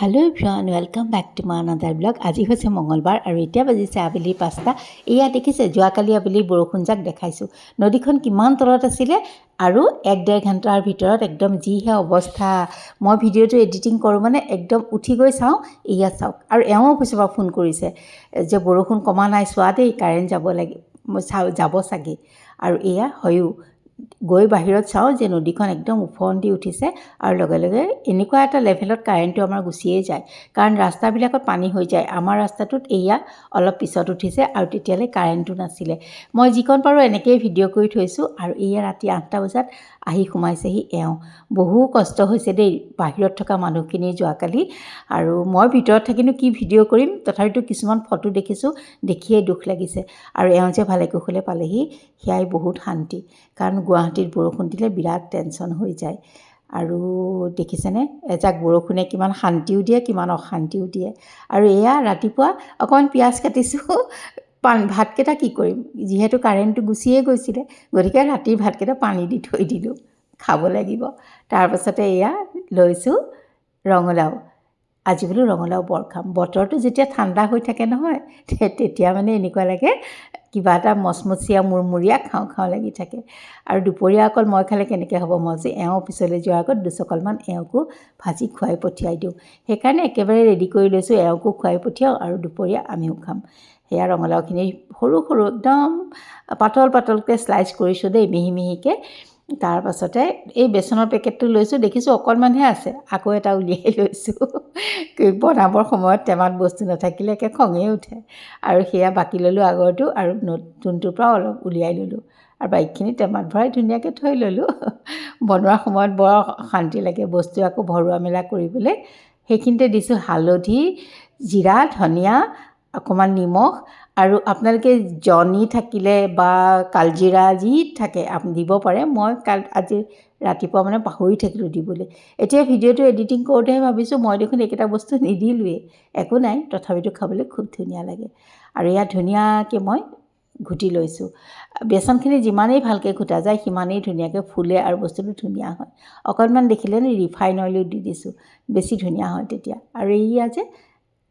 Hello everyone welcome back to my another blog. আজি হৈছে মঙ্গলবাৰ আৰু এতিয়া বাজিছে আবেলি 5টা। এয়া দেখিছে যোৱাকালি আবেলি বৰষুণজাক দেখাইছোঁ। নদীখন কিমান তলত আছিলে আৰু 1-1.5 ঘণ্টাৰ ভিতৰত একদম যিহে অৱস্থা। মই ভিডিঅ'টো এডিটিং কৰোঁ মানে একদম উঠি গৈ চাওঁ, এয়া চাওক। আৰু এওঁ অফিচৰ পৰা ফোন কৰিছে যে বৰষুণ কমা নাই, চোৱা দেই, কাৰেণ্ট যাব লাগে, যাব চাগে। আৰু এয়া হয়ো গৈ বাহিৰত চাওঁ যে নদীখন একদম ওফন্দি উঠিছে আৰু লগে লগে এনেকুৱা এটা লেভেলত কাৰেণ্টটো আমাৰ গুচিয়ে যায়, কাৰণ ৰাস্তাবিলাকত পানী হৈ যায়। আমাৰ ৰাস্তাটোত এয়া অলপ পিছত উঠিছে আৰু তেতিয়ালৈ কাৰেণ্টটো নাছিলে। মই যিকণ পাৰোঁ এনেকৈয়ে ভিডিঅ' কৰি থৈছোঁ। আৰু এয়া ৰাতি 8টা বজাত আহি সোমাইছেহি এওঁ। বহু কষ্ট হৈছে দেই বাহিৰত থকা মানুহখিনি যোৱাকালি। আৰু মই ভিতৰত থাকিনো কি ভিডিঅ' কৰিম, তথাপিতো কিছুমান ফটো দেখিছোঁ, দেখিয়ে দুখ লাগিছে। আৰু এওঁ যে ভালে কুশলে পালেহি সেয়াই বহুত শান্তি, কাৰণ গুৱাহাটীত বৰষুণ দিলে বিৰাট টেনশ্যন হৈ যায়। আৰু দেখিছেনে এজাক বৰষুণে কিমান শান্তিও দিয়ে, কিমান অশান্তিও দিয়ে। আৰু এয়া ৰাতিপুৱা অকণমান পিঁয়াজ কাটিছোঁ, ভাতকেইটা কি কৰিম, যিহেতু কাৰেণ্টটো গুচিয়ে গৈছিলে, গতিকে ৰাতিৰ ভাতকেইটা পানী দি থৈ দিলোঁ, খাব লাগিব। তাৰপাছতে এয়া লৈছোঁ ৰঙালাও। আজি বোলো ৰঙালাও বৰ খাম। বতৰটো যেতিয়া ঠাণ্ডা হৈ থাকে নহয়, তেতিয়া মানে এনেকুৱা লাগে কিবা এটা মচমচীয়া মুৰমুৰীয়া খাওঁ খাওঁ লাগি থাকে। আৰু দুপৰীয়া অকল মই খালে কেনেকৈ হ'ব, মই যে এওঁ অফিচলৈ যোৱাৰ আগত 2 চকলমান এওঁকো ভাজি খুৱাই পঠিয়াই দিওঁ। সেইকাৰণে একেবাৰে ৰেডি কৰি লৈছোঁ, এওঁকো খুৱাই পঠিয়াওঁ আৰু দুপৰীয়া আমিও খাম। সেয়া ৰঙালাওখিনি সৰু সৰু একদম পাতল পাতলকৈ শ্লাইচ কৰিছোঁ দেই, মিহি মিহিকৈ। তাৰপাছতে এই বেচনৰ পেকেটটো লৈছোঁ, দেখিছোঁ অকণমানহে আছে, আকৌ এটা উলিয়াই লৈছোঁ। বনাবৰ সময়ত টেমাত বস্তু নাথাকিলে একে খঙেই উঠে। আৰু সেয়া বাকি ল'লোঁ আগৰটো, আৰু নতুনটোৰ পৰা অলপ উলিয়াই ল'লোঁ, আৰু বাইকখিনি টেমাত ভৰাই ধুনীয়াকৈ থৈ ল'লোঁ। বনোৱাৰ সময়ত বৰ শান্তি লাগে বস্তু আকৌ ভৰোৱা মেলা কৰিবলৈ। সেইখিনিতে দিছোঁ হালধি, জিৰা, ধনিয়া, অকণমান নিমখ, আৰু আপোনালোকে জনি থাকিলে বা কালজিৰা যি থাকে দিব পাৰে। মই আজি ৰাতিপুৱা মানে পাহৰি থাকিলোঁ দিবলৈ। এতিয়া ভিডিঅ'টো এডিটিং কৰোঁতেহে ভাবিছোঁ মই দেখোন এইকেইটা বস্তু নিদিলোৱেই। একো নাই, তথাপিতো খাবলৈ খুব ধুনীয়া লাগে। আৰু ইয়াত ধুনীয়াকৈ মই ঘুটি লৈছোঁ। বেচনখিনি যিমানেই ভালকৈ ঘুটা যায় সিমানেই ধুনীয়াকৈ ফুলে আৰু বস্তুটো ধুনীয়া হয়। অকণমান দেখিলে ৰিফাইন অইলো দি দিছোঁ, বেছি ধুনীয়া হয় তেতিয়া। আৰু এইয়া যে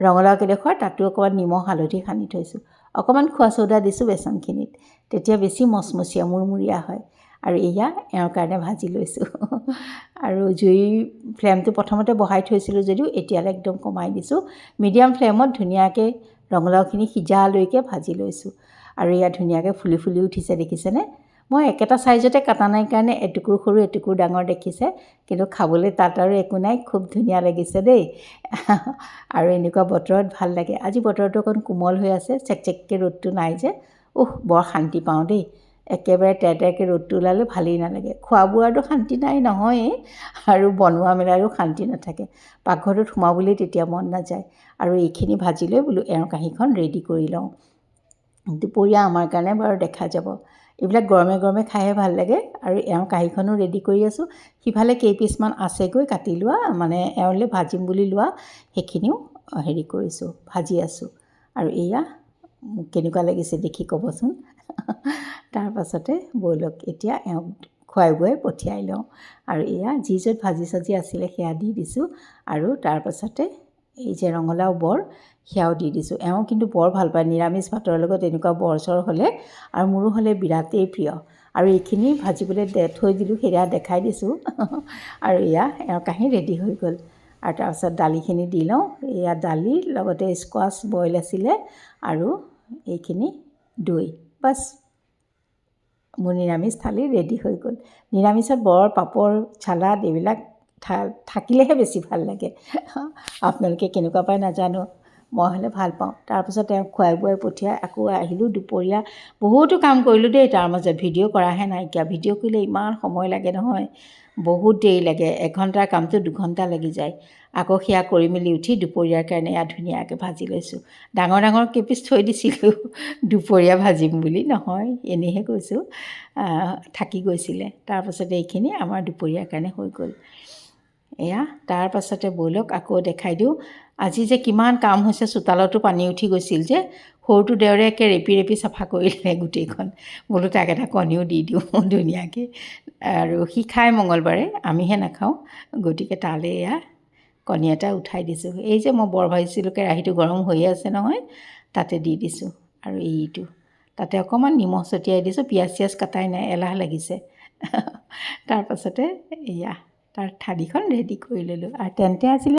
ৰঙালাও কেইডোখৰ, তাতো অকণমান নিমখ হালধি সানি থৈছোঁ। অকণমান খোৱা চ'দা দিছোঁ বেচনখিনিত, তেতিয়া বেছি মচমচীয়া মুৰমুৰীয়া হয়। আৰু এয়া এওঁৰ কাৰণে ভাজি লৈছোঁ। আৰু জুইৰ ফ্লেমটো প্ৰথমতে বহাই থৈছিলোঁ যদিও এতিয়ালৈ একদম কমাই দিছোঁ। মিডিয়াম ফ্লেমত ধুনীয়াকৈ ৰঙালাওখিনি সিজালৈকে ভাজি লৈছোঁ। আৰু এয়া ধুনীয়াকৈ ফুলি ফুলি উঠিছে, দেখিছেনে? মই একেটা ছাইজতে কাটা নাই কাৰণে এটুকুৰ সৰু এটুকুৰ ডাঙৰ দেখিছে, কিন্তু খাবলৈ তাত আৰু একো নাই, খুব ধুনীয়া লাগিছে দেই। আৰু এনেকুৱা বতৰত ভাল লাগে। আজি বতৰটো অকণ কোমল হৈ আছে, চেকচেককৈ ৰ'দটো নাই যে, বৰ শান্তি পাওঁ দেই। একেবাৰে তেৰতেৰকৈ ৰ'দটো ওলালে ভালেই নালাগে। খোৱা বোৱাৰতো শান্তি নাই নহয়েই, আৰু বনোৱা মেলাৰো শান্তি নাথাকে। পাকঘৰটোত সোমাবলৈ তেতিয়া মন নাযায়। আৰু এইখিনি ভাজি লৈ বোলো এওঁৰ কাঁহীখন ৰেডি কৰি লওঁ। দুপৰীয়া আমাৰ কাৰণে বাৰু দেখা যাব। এইবিলাক গৰমে গৰমে খাইহে ভাল লাগে। আৰু এওঁৰ কাঁহীখনো ৰেডি কৰি আছোঁ। সিফালে কেইপিচমান আছেগৈ কাটি লোৱা, মানে এওঁলৈ ভাজিম বুলি লোৱা, সেইখিনিও হেৰি কৰিছোঁ, ভাজি আছোঁ। আৰু এয়া কেনেকুৱা লাগিছে দেখি ক'বচোন। তাৰপাছতে ব'লক এতিয়া এওঁক খুৱাই বুৱাই পঠিয়াই লওঁ। আৰু এয়া যি য'ত ভাজি চাজি আছিলে সেয়া দি দিছোঁ। আৰু তাৰপাছতে এই যে ৰঙালাও বৰ, সেয়াও দি দিছোঁ। এওঁ কিন্তু বৰ ভাল পায় নিৰামিষ ভাতৰ লগত এনেকুৱা বৰ চৰ হ'লে, আৰু মোৰো হ'লে বিৰাটেই প্ৰিয়। আৰু এইখিনি ভাজিবলৈ থৈ দিলোঁ, সেয়া দেখাই দিছোঁ। আৰু এয়া এওঁৰ কাঁহী ৰেডি হৈ গ'ল। আৰু তাৰপাছত দালিখিনি দি লওঁ। এয়া দালি লগতে স্কোৱাছ বইল আছিলে, আৰু এইখিনি দৈ, বাছ মোৰ নিৰামিষ থালি ৰেডি হৈ গ'ল। নিৰামিষত বৰ, পাপৰ, চালাড এইবিলাক থাকিলেহে বেছি ভাল লাগে। আপোনালোকে কেনেকুৱা পায় নাজানো, মই হ'লে ভাল পাওঁ। তাৰপিছত তেওঁক খুৱাই বুৱাই পঠিয়াই আকৌ আহিলোঁ। দুপৰীয়া বহুতো কাম কৰিলোঁ দেই, তাৰ মাজত ভিডিঅ' কৰাহে নাইকিয়া। ভিডিঅ' কৰিলে ইমান সময় লাগে নহয়, বহুত দেৰি লাগে। 1 ঘণ্টাৰ কামটো 2 ঘণ্টা লাগি যায়। আকৌ সেয়া কৰি মেলি উঠি দুপৰীয়াৰ কাৰণে এয়া ধুনীয়াকৈ ভাজি লৈছোঁ। ডাঙৰ ডাঙৰ কেইপিচ থৈ দিছিলোঁ দুপৰীয়া ভাজিম বুলি, নহয় এনেইহে কৈছোঁ, থাকি গৈছিলে। তাৰপাছতে এইখিনি আমাৰ দুপৰীয়াৰ কাৰণে হৈ গ'ল। এয়া তাৰপাছতে ব'লক আকৌ দেখাই দিওঁ। আজি যে কিমান কাম হৈছে, চোতালতো পানী উঠি গৈছিল যে, সৰুটো দেওৰে একে ৰেপি ৰেপি চাফা কৰিলে গোটেইখন। বোলো তাক এটা কণীও দি দিওঁ ধুনীয়াকৈ। আৰু সি খায় মঙলবাৰে, আমিহে নাখাওঁ, গতিকে তালৈ এয়া কণী এটা উঠাই দিছোঁ। এই যে মই বৰ ভাজিছিলোঁ কেৰাহীটো গৰম হৈয়ে আছে নহয়, তাতে দি দিছোঁ। আৰু এইটো তাতে অকণমান নিমখ ছটিয়াই দিছোঁ, পিঁয়াজ চিয়াজ কাটাই নাই, এলাহ লাগিছে। তাৰপাছতে এয়া তাৰ থালিখন ৰেডি কৰি ল'লোঁ। আৰু তেন্তে আছিলে